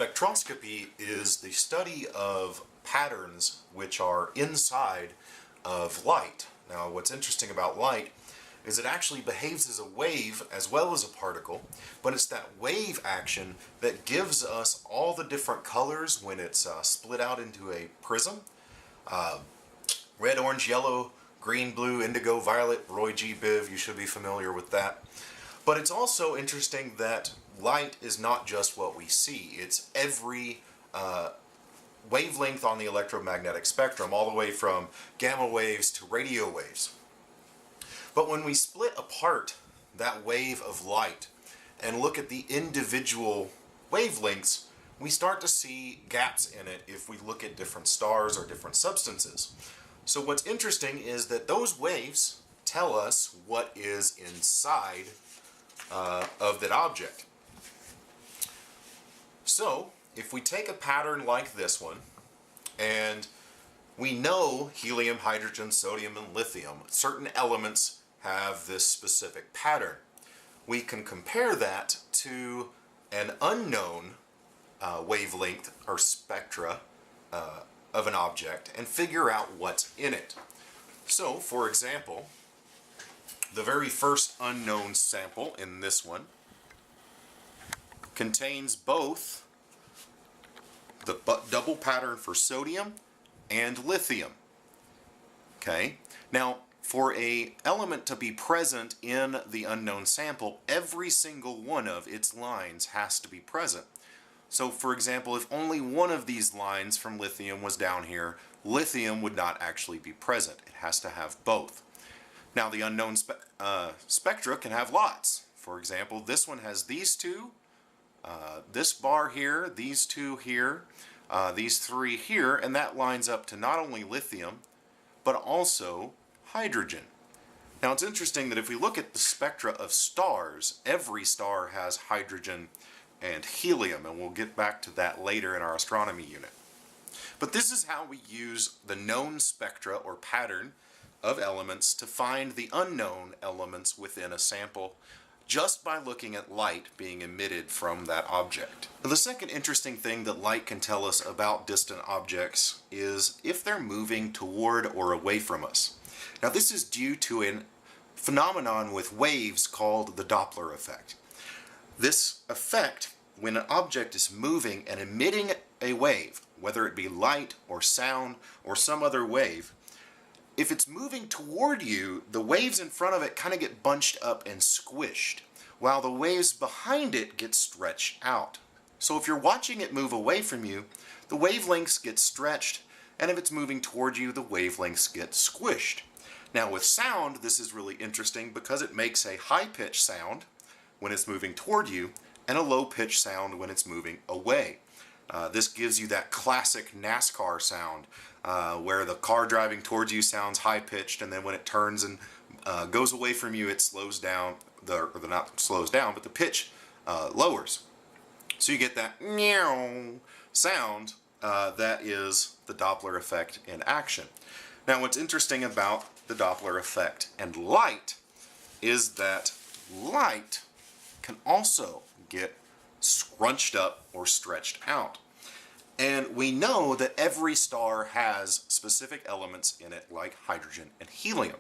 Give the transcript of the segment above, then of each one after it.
Spectroscopy is the study of patterns which are inside of light. Now, what's interesting about light is it actually behaves as a wave as well as a particle, but it's that wave action that gives us all the different colors when it's split out into a prism. Red, orange, yellow, green, blue, indigo, violet, Roy G. Biv, you should be familiar with that. But it's also interesting that light is not just what we see. It's every wavelength on the electromagnetic spectrum, all the way from gamma waves to radio waves. But when we split apart that wave of light and look at the individual wavelengths, we start to see gaps in it if we look at different stars or different substances. So what's interesting is that those waves tell us what is inside of that object. So if we take a pattern like this one, and we know helium, hydrogen, sodium, and lithium, certain elements have this specific pattern. We can compare that to an unknown wavelength or spectra of an object and figure out what's in it. So, for example, the very first unknown sample in this one contains both the double pattern for sodium and lithium. Okay, now for an element to be present in the unknown sample, every single one of its lines has to be present. So for example, if only one of these lines from lithium was down here, lithium would not actually be present. It has to have both. Now the unknown spectra can have lots. For example, this one has these two, this bar here, these two here, these three here, and that lines up to not only lithium, but also hydrogen. Now it's interesting that if we look at the spectra of stars, every star has hydrogen and helium, and we'll get back to that later in our astronomy unit. But this is how we use the known spectra or pattern of elements to find the unknown elements within a sample just by looking at light being emitted from that object. The second interesting thing that light can tell us about distant objects is if they're moving toward or away from us. Now this is due to a phenomenon with waves called the Doppler effect. This effect, when an object is moving and emitting a wave, whether it be light or sound or some other wave, if it's moving toward you, the waves in front of it kind of get bunched up and squished, while the waves behind it get stretched out. So if you're watching it move away from you, the wavelengths get stretched, and if it's moving toward you, the wavelengths get squished. Now with sound, this is really interesting because it makes a high-pitched sound when it's moving toward you and a low-pitched sound when it's moving away. This gives you that classic NASCAR sound where the car driving towards you sounds high-pitched, and then when it turns and goes away from you, it slows down, not slows down, but the pitch lowers. So you get that meow sound that is the Doppler effect in action. Now what's interesting about the Doppler effect and light is that light can also get scrunched up or stretched out. And we know that every star has specific elements in it like hydrogen and helium.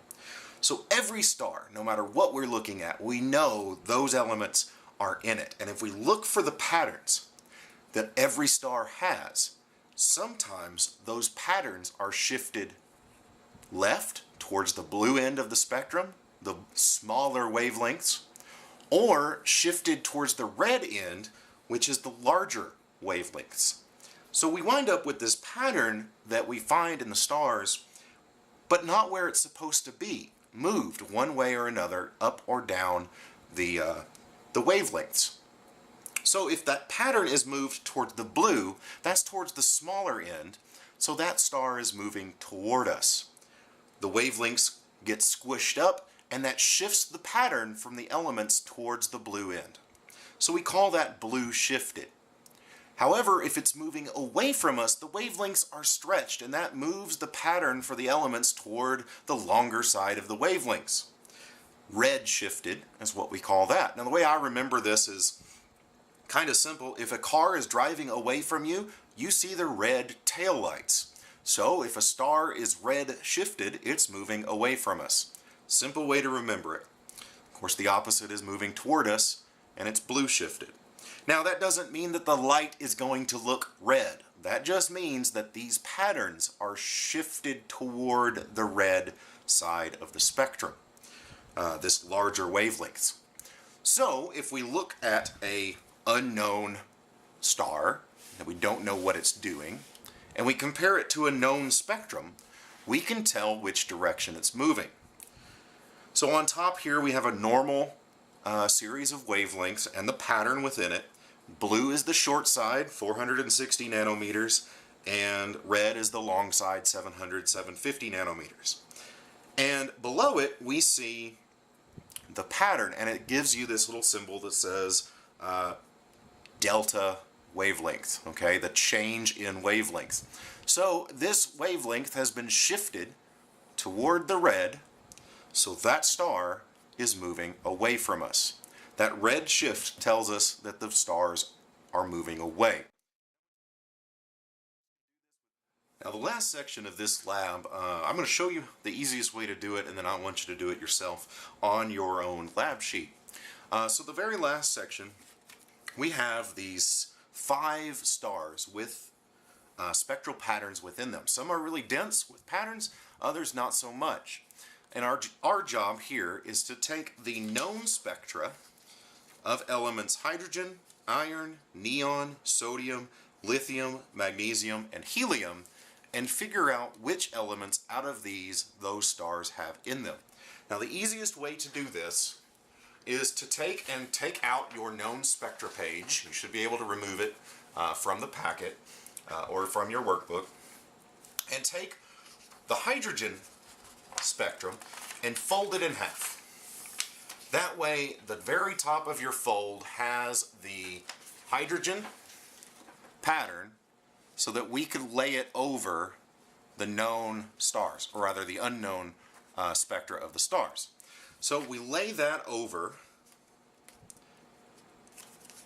So every star, no matter what we're looking at, we know those elements are in it. And if we look for the patterns that every star has, sometimes those patterns are shifted left towards the blue end of the spectrum, the smaller wavelengths, or shifted towards the red end, which is the larger wavelengths. So we wind up with this pattern that we find in the stars, but not where it's supposed to be, moved one way or another, up or down the wavelengths. So if that pattern is moved towards the blue, that's towards the smaller end, so that star is moving toward us. The wavelengths get squished up, and that shifts the pattern from the elements towards the blue end. So we call that blue shifted. However, if it's moving away from us, the wavelengths are stretched, and that moves the pattern for the elements toward the longer side of the wavelengths. Red shifted is what we call that. Now the way I remember this is kind of simple. If a car is driving away from you, you see the red taillights. So if a star is red shifted, it's moving away from us. Simple way to remember it. Of course, the opposite is moving toward us, and it's blue shifted. Now, that doesn't mean that the light is going to look red. That just means that these patterns are shifted toward the red side of the spectrum, this larger wavelengths. So, if we look at a unknown star that we don't know what it's doing, and we compare it to a known spectrum, we can tell which direction it's moving. So on top here we have a normal series of wavelengths and the pattern within it. Blue is the short side, 460 nanometers, and red is the long side, 700, 750 nanometers. And below it we see the pattern, and it gives you this little symbol that says delta wavelength, okay, the change in wavelength. So this wavelength has been shifted toward the red, so that star is moving away from us. That red shift tells us that the stars are moving away. Now the last section of this lab, I'm going to show you the easiest way to do it, and then I want you to do it yourself on your own lab sheet. So the very last section, we have these 5 stars with spectral patterns within them. Some are really dense with patterns, others not so much. And our job here is to take the known spectra of elements hydrogen, iron, neon, sodium, lithium, magnesium, and helium, and figure out which elements out of those stars have in them. Now the easiest way to do this is to take out your known spectra page. You should be able to remove it from the packet or from your workbook, and take the hydrogen spectrum and fold it in half. That way the very top of your fold has the hydrogen pattern so that we could lay it over the known stars, or rather the unknown spectra of the stars. So we lay that over,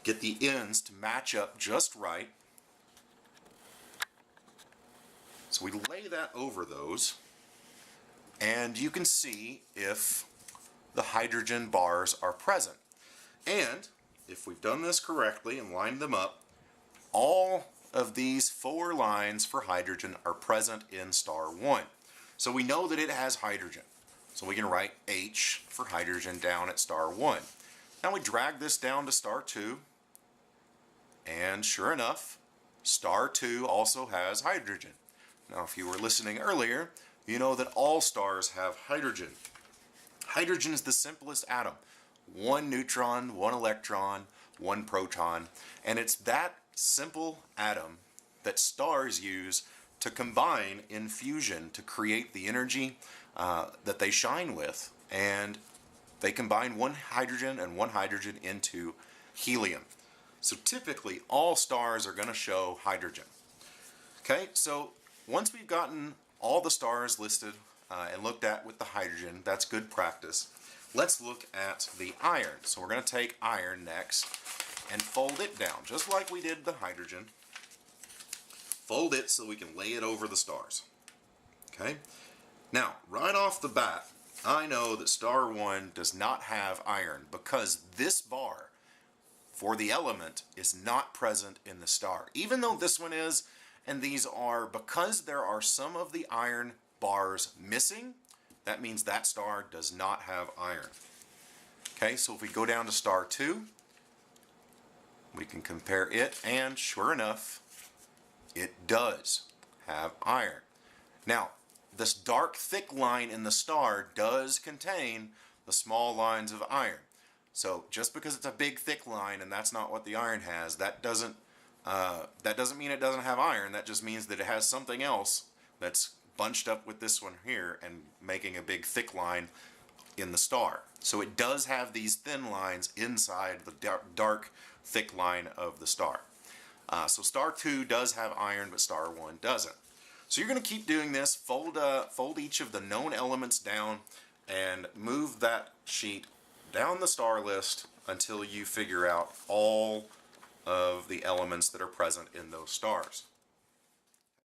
get the ends to match up just right. So we lay that over those, and you can see if the hydrogen bars are present. And if we've done this correctly and lined them up, all of these 4 lines for hydrogen are present in star 1. So we know that it has hydrogen. So we can write H for hydrogen down at star 1. Now we drag this down to star 2, and sure enough, star 2 also has hydrogen. Now if you were listening earlier, you know that all stars have hydrogen. Hydrogen is the simplest atom. 1 neutron, 1 electron, 1 proton, and it's that simple atom that stars use to combine in fusion to create the energy that they shine with, and they combine 1 hydrogen and 1 hydrogen into helium. So typically all stars are going to show hydrogen. Okay, so once we've gotten all the stars listed and looked at with the hydrogen, that's good practice. Let's look at the iron. So we're going to take iron next and fold it down, just like we did the hydrogen. Fold it so we can lay it over the stars. Okay? Now, right off the bat, I know that star 1 does not have iron because this bar for the element is not present in the star. Even though this one is, and these are, because there are some of the iron bars missing, that means that star does not have iron. Okay, so if we go down to star 2, we can compare it, and sure enough, it does have iron. Now, this dark thick line in the star does contain the small lines of iron. So just because it's a big thick line and that's not what the iron has, that doesn't mean it doesn't have iron. That just means that it has something else that's bunched up with this one here and making a big thick line in the star. So it does have these thin lines inside the dark thick line of the star. So star 2 does have iron, but star 1 doesn't. So you're going to keep doing this. Fold each of the known elements down and move that sheet down the star list until you figure out all the elements that are present in those stars.